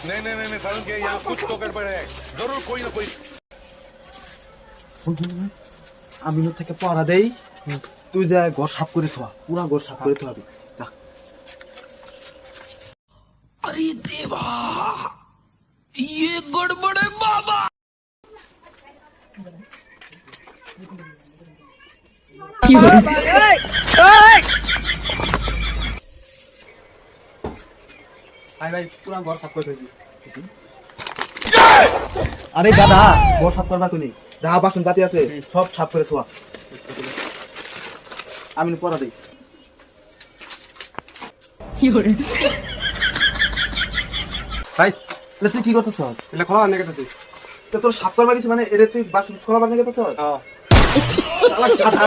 नहीं नहीं नहीं सारुण के यहाँ कुछ तो गड़बड़ है जरूर कोई ना कोई আমি থেকে পড়া দেই তুই যা ঘর সাফ করে থা পুরা ঘর সাফ করে থা যা अरे देवा ये गड़बड़ है बाबा ভাই ভাই পুরা ঘর সাফ করে থইছি আরে দাদা ঘর সাফ করবা কোনি যা বাসন পাতি আছে সব সাফ করে থা আমি পড়া দেই ভাই এটা তুই কি করতেছ এটা খোলা আনে গেছে তো তোর সাফ করবা কিছু মানে এটা তুই বাসন খোলা বানিয়ে গেতেছ হ্যাঁ শালা গাধা